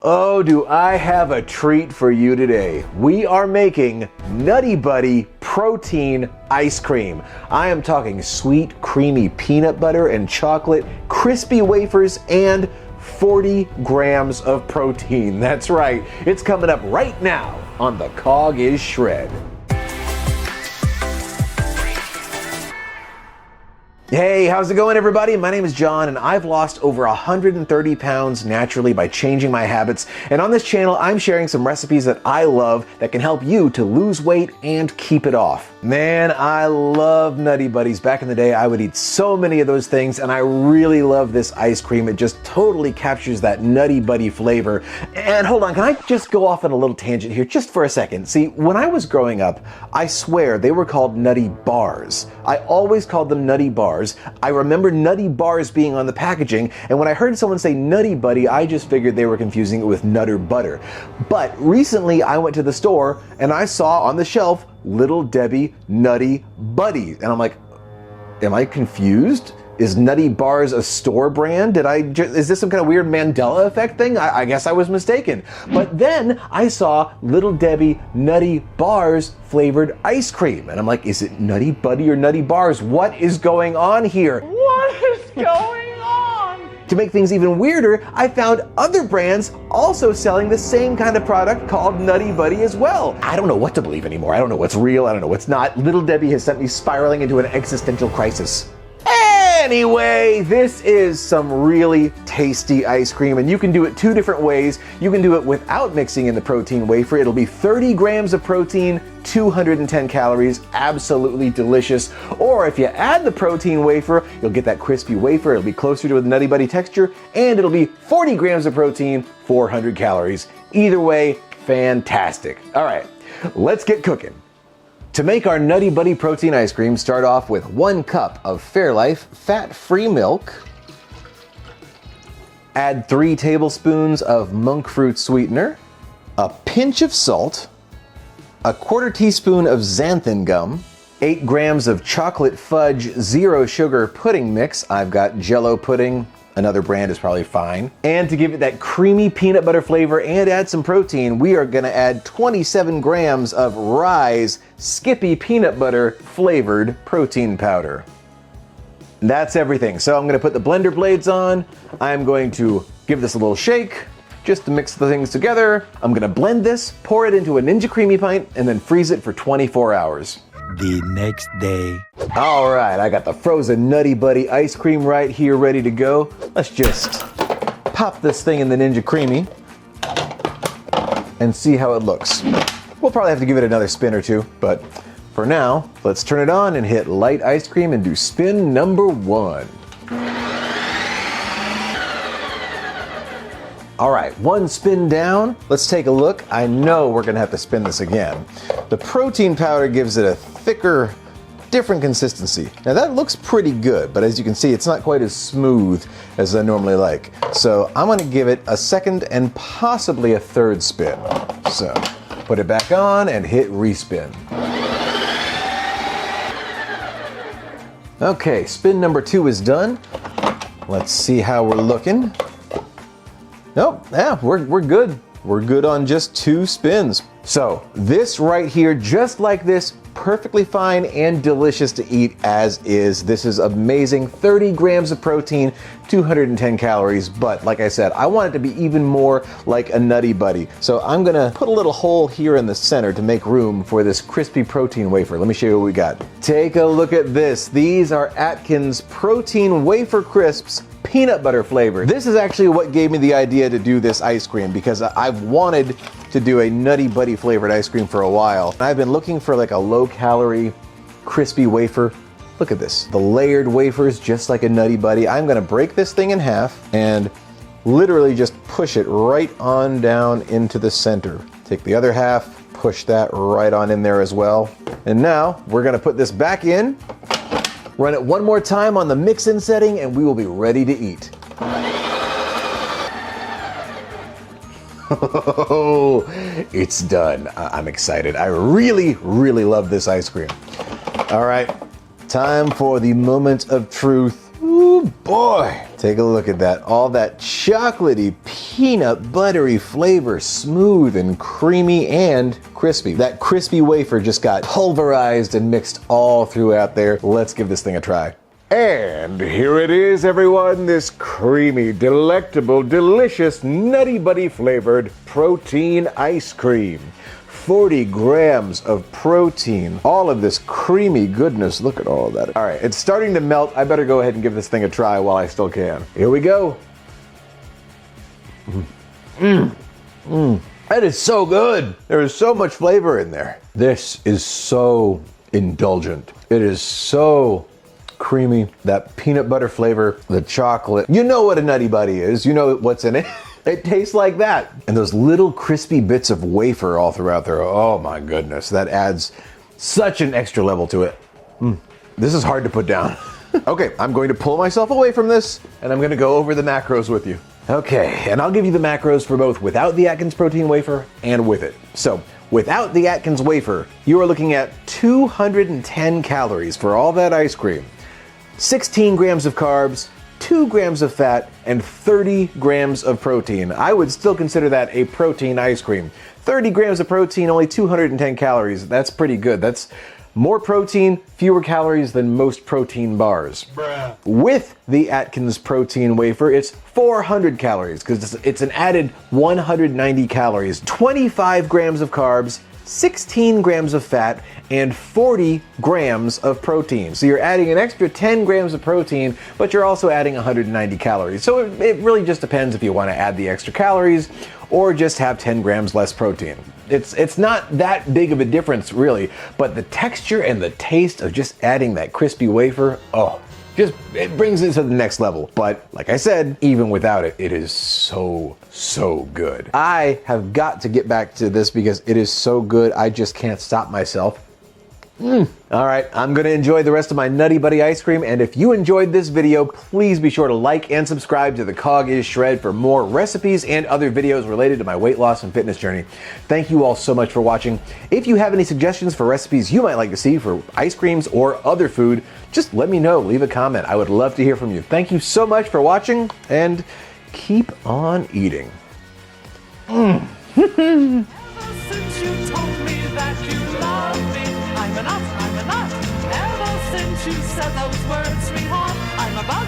Oh, do I have a treat for you today. We are making Nutty Buddy protein ice cream. I am talking sweet, creamy peanut butter and chocolate, crispy wafers, and 40 grams of protein. That's right, it's coming up right now on The Cog is Shred. Hey, how's it going, everybody? My name is John, and I've lost over 130 pounds naturally by changing my habits. And on this channel, I'm sharing some recipes that I love that can help you to lose weight and keep it off. Man, I love Nutty Buddies. Back in the day, I would eat so many of those things, and I really love this ice cream. It just totally captures that Nutty Buddy flavor. And hold on, can I just go off on a little tangent here just for a second? See, when I was growing up, I swear they were called Nutty Bars. I always called them Nutty Bars. I remember Nutty Bars being on the packaging, and when I heard someone say Nutty Buddy, I just figured they were confusing it with Nutter Butter. But recently I went to the store and I saw on the shelf Little Debbie Nutty Buddy, and I'm like, am I confused? Is Nutty Bars a store brand? Is this some kind of weird Mandela effect thing? I guess I was mistaken. But then I saw Little Debbie Nutty Bars flavored ice cream. And I'm like, is it Nutty Buddy or Nutty Bars? What is going on here? What is going on? To make things even weirder, I found other brands also selling the same kind of product called Nutty Buddy as well. I don't know what to believe anymore. I don't know what's real. I don't know what's not. Little Debbie has sent me spiraling into an existential crisis. Anyway, this is some really tasty ice cream, and you can do it two different ways. You can do it without mixing in the protein wafer. It'll be 30 grams of protein, 210 calories, absolutely delicious. Or if you add the protein wafer, you'll get that crispy wafer. It'll be closer to the Nutty Buddy texture, and it'll be 40 grams of protein, 400 calories. Either way, fantastic. All right, let's get cooking. To make our Nutty Buddy protein ice cream, start off with 1 cup of Fairlife fat-free milk. Add 3 tablespoons of Monkfruit Sweetener, a pinch of salt, a 1/4 teaspoon of Xanthan Gum, 8 grams of chocolate fudge zero sugar pudding mix. I've got Jell-O pudding. Another brand is probably fine. And to give it that creamy peanut butter flavor and add some protein, we are gonna add 27 grams of Ryse Skippy peanut butter flavored protein powder. That's everything. So I'm gonna put the blender blades on. I'm going to give this a little shake just to mix the things together. I'm gonna blend this, pour it into a Ninja Creami pint, and then freeze it for 24 hours. The next day. All right, I got the frozen Nutty Buddy ice cream right here ready to go. Let's just pop this thing in the Ninja Creami and see how it looks. We'll probably have to give it another spin or two, but for now, let's turn it on and hit Lite Ice Cream and do spin number 1. All right, 1 spin down. Let's take a look. I know we're gonna have to spin this again. The protein powder gives it a thicker, different consistency. Now that looks pretty good, but as you can see, it's not quite as smooth as I normally like. So I'm gonna give it a 2nd and possibly a 3rd spin. So put it back on and hit respin. Okay, spin number 2 is done. Let's see how we're looking. Nope, yeah, we're good. We're good on just 2 spins. So this right here, just like this, perfectly fine and delicious to eat as is. This is amazing. 30 grams of protein, 210 calories, but like I said, I want it to be even more like a Nutty Buddy. So I'm gonna put a little hole here in the center to make room for this crispy protein wafer. Let me show you what we got. Take a look at this. These are Atkins protein wafer crisps, peanut butter flavor. This is actually what gave me the idea to do this ice cream, because I've wanted to do a Nutty Buddy flavored ice cream for a while. I've been looking for like a low calorie, crispy wafer. Look at this, the layered wafers, just like a Nutty Buddy. I'm gonna break this thing in half and literally just push it right on down into the center. Take the other half, push that right on in there as well. And now we're gonna put this back in, run it 1 more time on the mix-in setting, and we will be ready to eat. Oh, it's done. I'm excited. I really, really love this ice cream. All right, time for the moment of truth. Ooh. Ooh, boy. Take a look at that. All that chocolatey, peanut buttery flavor, smooth and creamy and crispy. That crispy wafer just got pulverized and mixed all throughout there. Let's give this thing a try. And here it is, everyone, this creamy, delectable, delicious, Nutty Buddy flavored protein ice cream. 40 grams of protein, all of this creamy goodness. Look at all of that. All right, it's starting to melt. I better go ahead and give this thing a try while I still can. Here we go. That is so good. There is so much flavor in there. This is so indulgent. It is so creamy, that peanut butter flavor, the chocolate. You know what a Nutty Buddy is. You know what's in it. It tastes like that. And those little crispy bits of wafer all throughout there. Oh my goodness, that adds such an extra level to it. This is hard to put down. Okay, I'm going to pull myself away from this and I'm going to go over the macros with you. Okay, and I'll give you the macros for both without the Atkins protein wafer and with it. So, without the Atkins wafer, you are looking at 210 calories for all that ice cream. 16 grams of carbs, 2 grams of fat, and 30 grams of protein. I would still consider that a protein ice cream. 30 grams of protein, only 210 calories. That's pretty good. That's more protein, fewer calories than most protein bars. Bruh. With the Atkins protein wafer, it's 400 calories because it's an added 190 calories, 25 grams of carbs, 16 grams of fat, and 40 grams of protein. So you're adding an extra 10 grams of protein, but you're also adding 190 calories. So it really just depends if you want to add the extra calories or just have 10 grams less protein. It's not that big of a difference really, but the texture and the taste of just adding that crispy wafer, it brings it to the next level. But like I said, even without it, it is so good. I have got to get back to this because it is so good. I just can't stop myself. All right, I'm gonna enjoy the rest of my Nutty Buddy ice cream, and if you enjoyed this video, please be sure to like and subscribe to the Cog is Shred for more recipes and other videos related to my weight loss and fitness journey. Thank you all so much for watching. If you have any suggestions for recipes you might like to see for ice creams or other food, just let me know, leave a comment. I would love to hear from you. Thank you so much for watching, and keep on eating. Ever since you told me that you love me, I'm a nut. Ever since you said those words, sweetheart, I'm a bug.